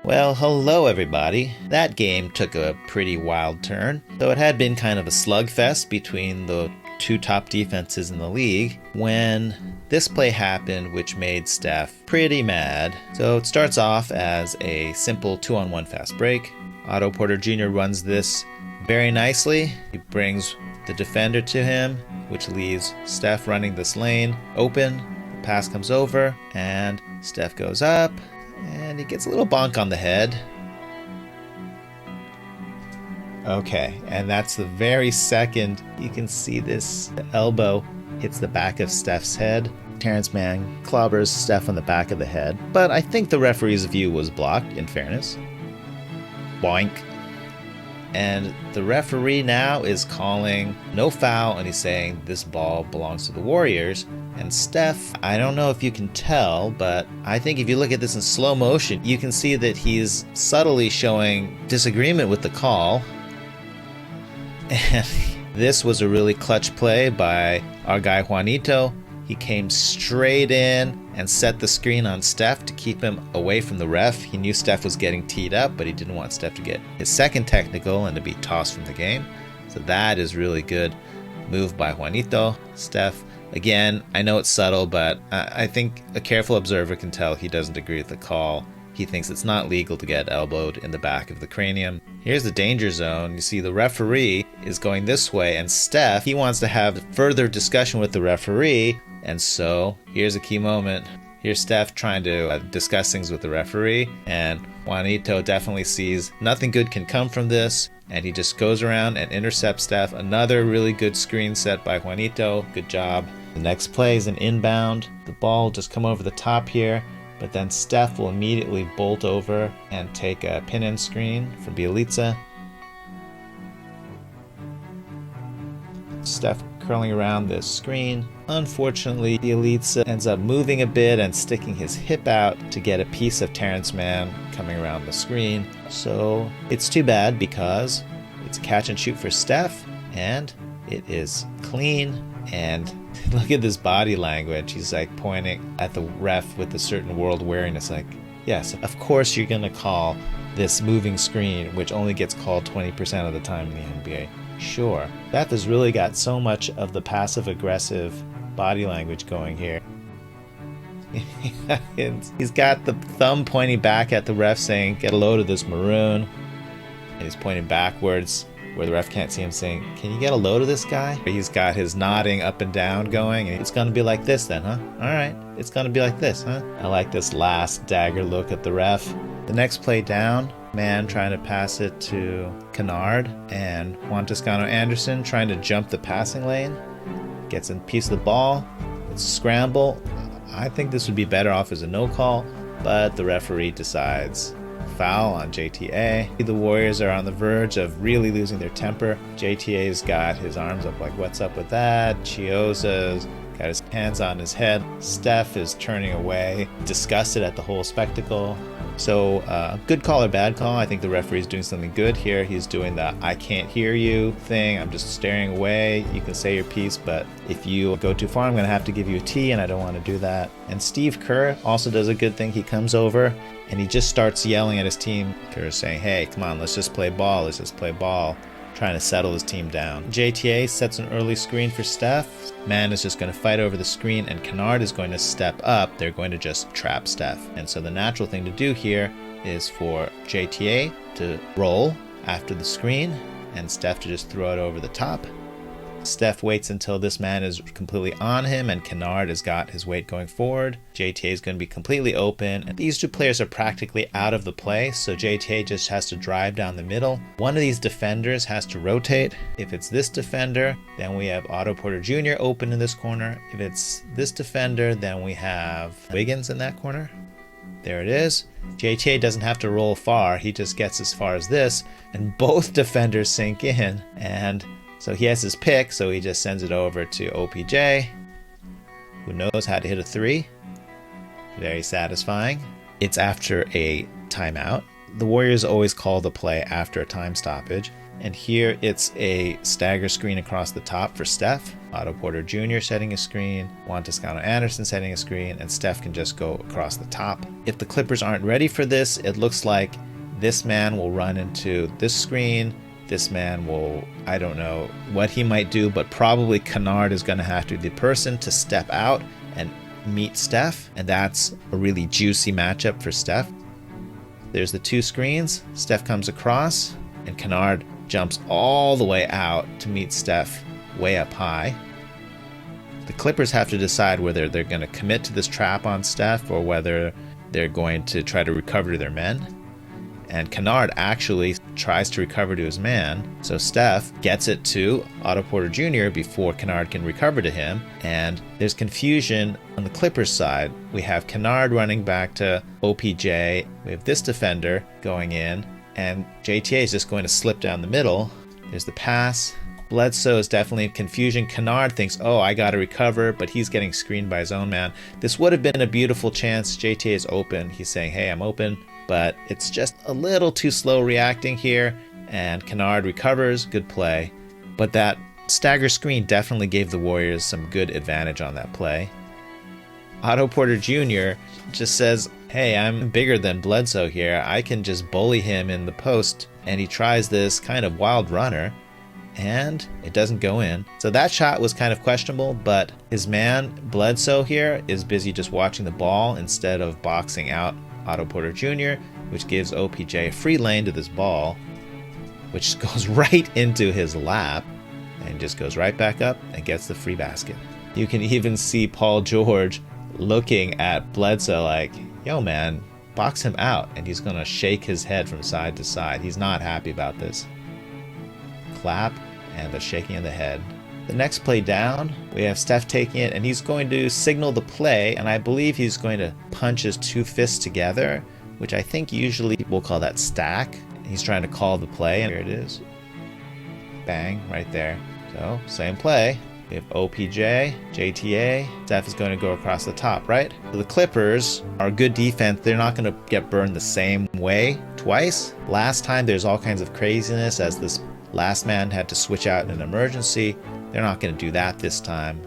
Well, hello everybody. That game took a pretty wild turn, though it had been kind of a slugfest between the two top defenses in the league when this play happened, which made Steph pretty mad. So it starts off as a simple 2-on-1 fast break. Otto Porter Jr. runs this very nicely. He brings the defender to him, which leaves Steph running this lane open. The pass comes over and Steph goes up and he gets a little bonk on the head. Okay, and that's the very second you can see this elbow hits the back of Steph's head. Terence Mann clobbers Steph on the back of the head, but I think the referee's view was blocked, in fairness. Boink. And the referee now is calling no foul, and he's saying this ball belongs to the Warriors. And Steph, I don't know if you can tell, but I think if you look at this in slow motion, you can see that he's subtly showing disagreement with the call. And this was a really clutch play by our guy Juanito. He came straight in and set the screen on Steph to keep him away from the ref. He knew Steph was getting teed up, but he didn't want Steph to get his second technical and to be tossed from the game. So that is really good move by Juanito. Steph, again, I know it's subtle, but I think a careful observer can tell he doesn't agree with the call. He thinks it's not legal to get elbowed in the back of the cranium. Here's the danger zone. You see the referee is going this way, and Steph, he wants to have further discussion with the referee. And so here's a key moment. Here's Steph trying to discuss things with the referee, and Juanito definitely sees nothing good can come from this, and he just goes around and intercepts Steph. Another really good screen set by Juanito. Good job. The next play is an inbound. The ball will just come over the top here, but then Steph will immediately bolt over and take a pin-in screen from Bjelica. Steph curling around this screen. Unfortunately, Bjelica ends up moving a bit and sticking his hip out to get a piece of Terence Mann coming around the screen. So it's too bad because it's a catch and shoot for Steph, and it is clean. And look at this body language. He's like pointing at the ref with a certain world weariness, like, yes, of course you're going to call this moving screen, which only gets called 20% of the time in the NBA. Sure. Steph has really got so much of the passive-aggressive body language going here. He's got the thumb pointing back at the ref saying, get a load of this maroon. And he's pointing backwards where the ref can't see him saying, can you get a load of this guy? He's got his nodding up and down going, and it's going to be like this then, huh? All right, it's going to be like this, huh? I like this last dagger look at the ref. The next play down, Mann trying to pass it to Kennard, and Juan Toscano-Anderson trying to jump the passing lane. Gets a piece of the ball. It's a scramble. I think this would be better off as a no call, but the referee decides foul on JTA. The Warriors are on the verge of really losing their temper. JTA's got his arms up like, what's up with that? Chiozza's got his hands on his head. Steph is turning away, disgusted at the whole spectacle. So good call or bad call. I think the referee's doing something good here. He's doing the I can't hear you thing. I'm just staring away. You can say your piece, but if you go too far, I'm going to have to give you a T, and I don't want to do that. And Steve Kerr also does a good thing. He comes over and he just starts yelling at his team. Kerr is saying, hey, come on, let's just play ball. Let's just play ball. Trying to settle his team down. JTA sets an early screen for Steph. Mann is just going to fight over the screen, and Kennard is going to step up. They're going to just trap Steph. And so the natural thing to do here is for JTA to roll after the screen and Steph to just throw it over the top. Steph waits until this man is completely on him, and Kennard has got his weight going forward. JTA is going to be completely open, and these two players are practically out of the play, so JTA just has to drive down the middle. One of these defenders has to rotate. If it's this defender, then we have Otto Porter Jr. open in this corner. If it's this defender, then we have Wiggins in that corner. There it is. JTA doesn't have to roll far. He just gets as far as this, and both defenders sink in, and so he has his pick, so he just sends it over to OPJ, who knows how to hit a three. Very satisfying. It's after a timeout. The Warriors always call the play after a time stoppage. And here it's a stagger screen across the top for Steph. Otto Porter Jr. setting a screen, Juan Toscano-Anderson setting a screen, and Steph can just go across the top. If the Clippers aren't ready for this, it looks like this man will run into this screen. This man will, I don't know what he might do, but probably Kennard is going to have to be the person to step out and meet Steph, and that's a really juicy matchup for Steph. There's the two screens. Steph comes across, and Kennard jumps all the way out to meet Steph way up high. The Clippers have to decide whether they're going to commit to this trap on Steph or whether they're going to try to recover to their men. And Kennard actually tries to recover to his man, so Steph gets it to Otto Porter Jr. before Kennard can recover to him, and there's confusion on the Clippers side. We have Kennard running back to OPJ, we have this defender going in, and JTA is just going to slip down the middle. There's the pass. Bledsoe is definitely in confusion. Kennard thinks, oh, I got to recover, but he's getting screened by his own man. This would have been a beautiful chance. JTA is open. He's saying, hey, I'm open. But it's just a little too slow reacting here, and Kennard recovers. Good play. But that stagger screen definitely gave the Warriors some good advantage on that play. Otto Porter Jr. just says, hey, I'm bigger than Bledsoe here. I can just bully him in the post. And he tries this kind of wild runner, and it doesn't go in. So that shot was kind of questionable, but his man, Bledsoe here, is busy just watching the ball instead of boxing out Otto Porter Jr., which gives OPJ a free lane to this ball, which goes right into his lap and just goes right back up and gets the free basket. You can even see Paul George looking at Bledsoe like, yo man, box him out, and he's gonna shake his head from side to side. He's not happy about this. Clap and the shaking of the head. The next play down, we have Steph taking it, and he's going to signal the play, and I believe he's going to punch his two fists together, which I think usually we'll call that stack. He's trying to call the play, and here it is. Bang, right there. So, same play. We have OPJ, JTA. Steph is going to go across the top, right? So the Clippers are good defense. They're not going to get burned the same way twice. Last time, there's all kinds of craziness as this last man had to switch out in an emergency. They're not going to do that this time.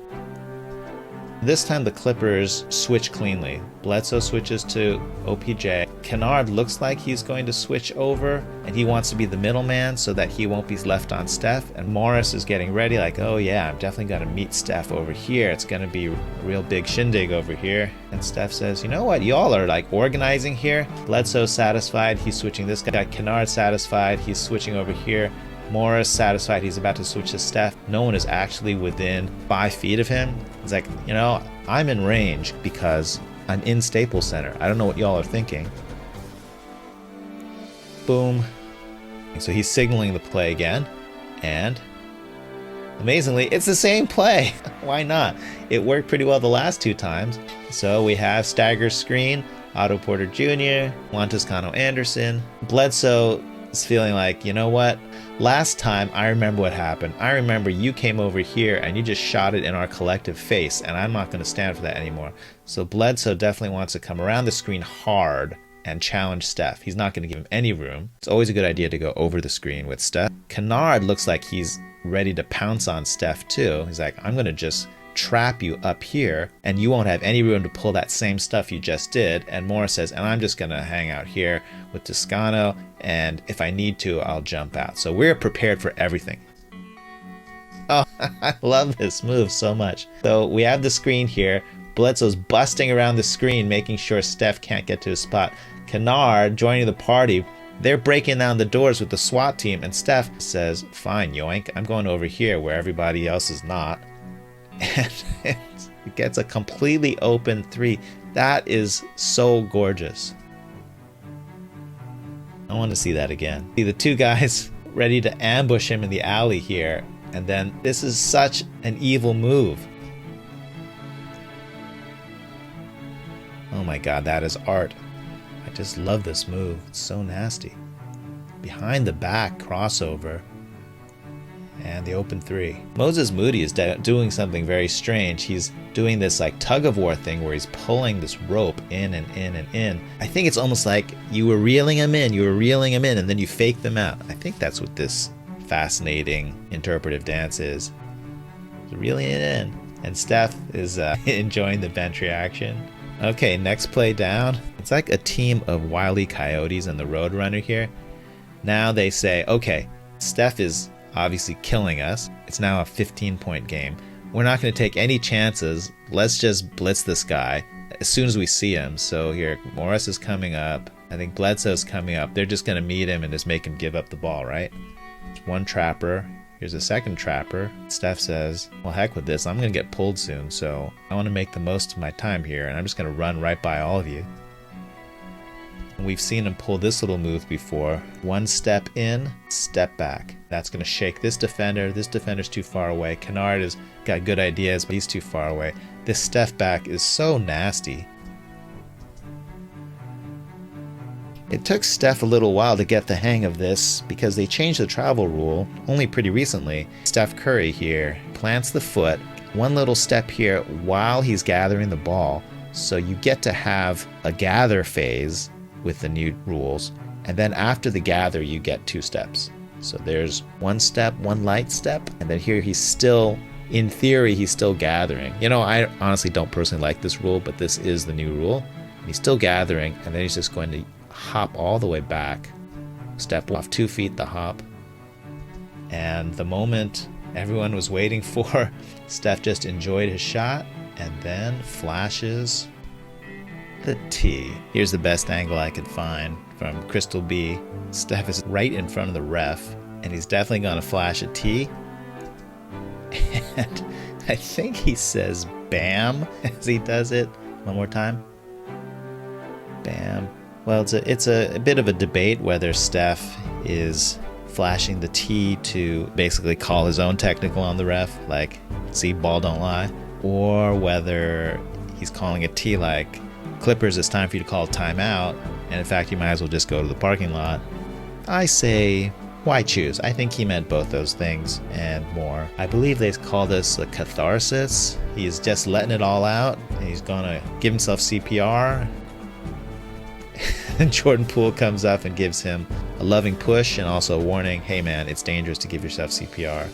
This time the Clippers switch cleanly. Bledsoe switches to OPJ. Kennard looks like he's going to switch over, and he wants to be the middleman so that he won't be left on Steph. And Morris is getting ready like, oh yeah, I'm definitely going to meet Steph over here. It's going to be a real big shindig over here. And Steph says, you know what, y'all are like organizing here. Bledsoe's satisfied, he's switching this guy. Kennard satisfied, he's switching over here. Morris satisfied, he's about to switch to Steph. No one is actually within 5 feet of him. He's like, you know, I'm in range because I'm in Staples Center. I don't know what y'all are thinking. Boom. So he's signaling the play again, and amazingly, it's the same play. Why not? It worked pretty well the last 2 times. So we have stagger screen, Otto Porter Jr., Juan Toscano-Anderson. Bledsoe is feeling like, you know what? Last time, I remember what happened. I remember you came over here and you just shot it in our collective face, and I'm not going to stand for that anymore. So Bledsoe definitely wants to come around the screen hard and challenge Steph. He's not going to give him any room. It's always a good idea to go over the screen with Steph. Kennard looks like he's ready to pounce on Steph too. He's like, I'm going to just trap you up here, and you won't have any room to pull that same stuff you just did. And Morris says, and I'm just going to hang out here with Toscano, and if I need to, I'll jump out. So we're prepared for everything. Oh, I love this move so much. So we have the screen here. Bledsoe's busting around the screen, making sure Steph can't get to his spot. Kennard joining the party. They're breaking down the doors with the SWAT team, and Steph says, fine, yoink, I'm going over here where everybody else is not. And it gets a completely open 3. That is so gorgeous. I want to see that again. See the 2 guys ready to ambush him in the alley here, and then this is such an evil move. Oh my god, that is art. I just love this move. It's so nasty. Behind the back crossover. And the open 3. Moses Moody is doing something very strange. He's doing this like tug of war thing where he's pulling this rope in and in and in. I think it's almost like you were reeling him in, and then you fake them out. I think that's what this fascinating interpretive dance is. reeling it in. And Steph is enjoying the bench reaction. Okay, next play down. It's like a team of Wile E. Coyotes and the Roadrunner here. Now they say, okay, Steph is obviously killing us. It's now a 15-point game. We're not going to take any chances. Let's just blitz this guy as soon as we see him. So here, Morris is coming up. I think Bledsoe's coming up. They're just going to meet him and just make him give up the ball, right? One trapper. Here's a second trapper. Steph says, well, heck with this. I'm going to get pulled soon, so I want to make the most of my time here, and I'm just going to run right by all of you. And we've seen him pull this little move before. One step in, step back. That's going to shake this defender. This defender's too far away. Kennard has got good ideas, but he's too far away. This step back is so nasty. It took Steph a little while to get the hang of this because they changed the travel rule only pretty recently. Steph Curry here plants the foot, one little step here while he's gathering the ball. So you get to have a gather phase with the new rules. And then after the gather, you get 2 steps. So there's one step, one light step. And then here he's still, in theory, he's still gathering. You know, I honestly don't personally like this rule, but this is the new rule. He's still gathering, and then he's just going to hop all the way back, step off 2 feet, the hop. And the moment everyone was waiting for, Steph just enjoyed his shot and then flashes the tee. Here's the best angle I could find from Crystal B. Steph is right in front of the ref, and he's definitely going to flash a tee. And I think he says bam as he does it. One more time. Bam. Well, it's a bit of a debate whether Steph is flashing the tee to basically call his own technical on the ref, like, see, ball don't lie, or whether he's calling a tee like, Clippers, it's time for you to call a timeout, and in fact, you might as well just go to the parking lot. I say, why choose? I think he meant both those things and more. I believe they call this a catharsis. He's just letting it all out, and he's gonna give himself CPR. And Jordan Poole comes up and gives him a loving push and also a warning, hey man, it's dangerous to give yourself CPR.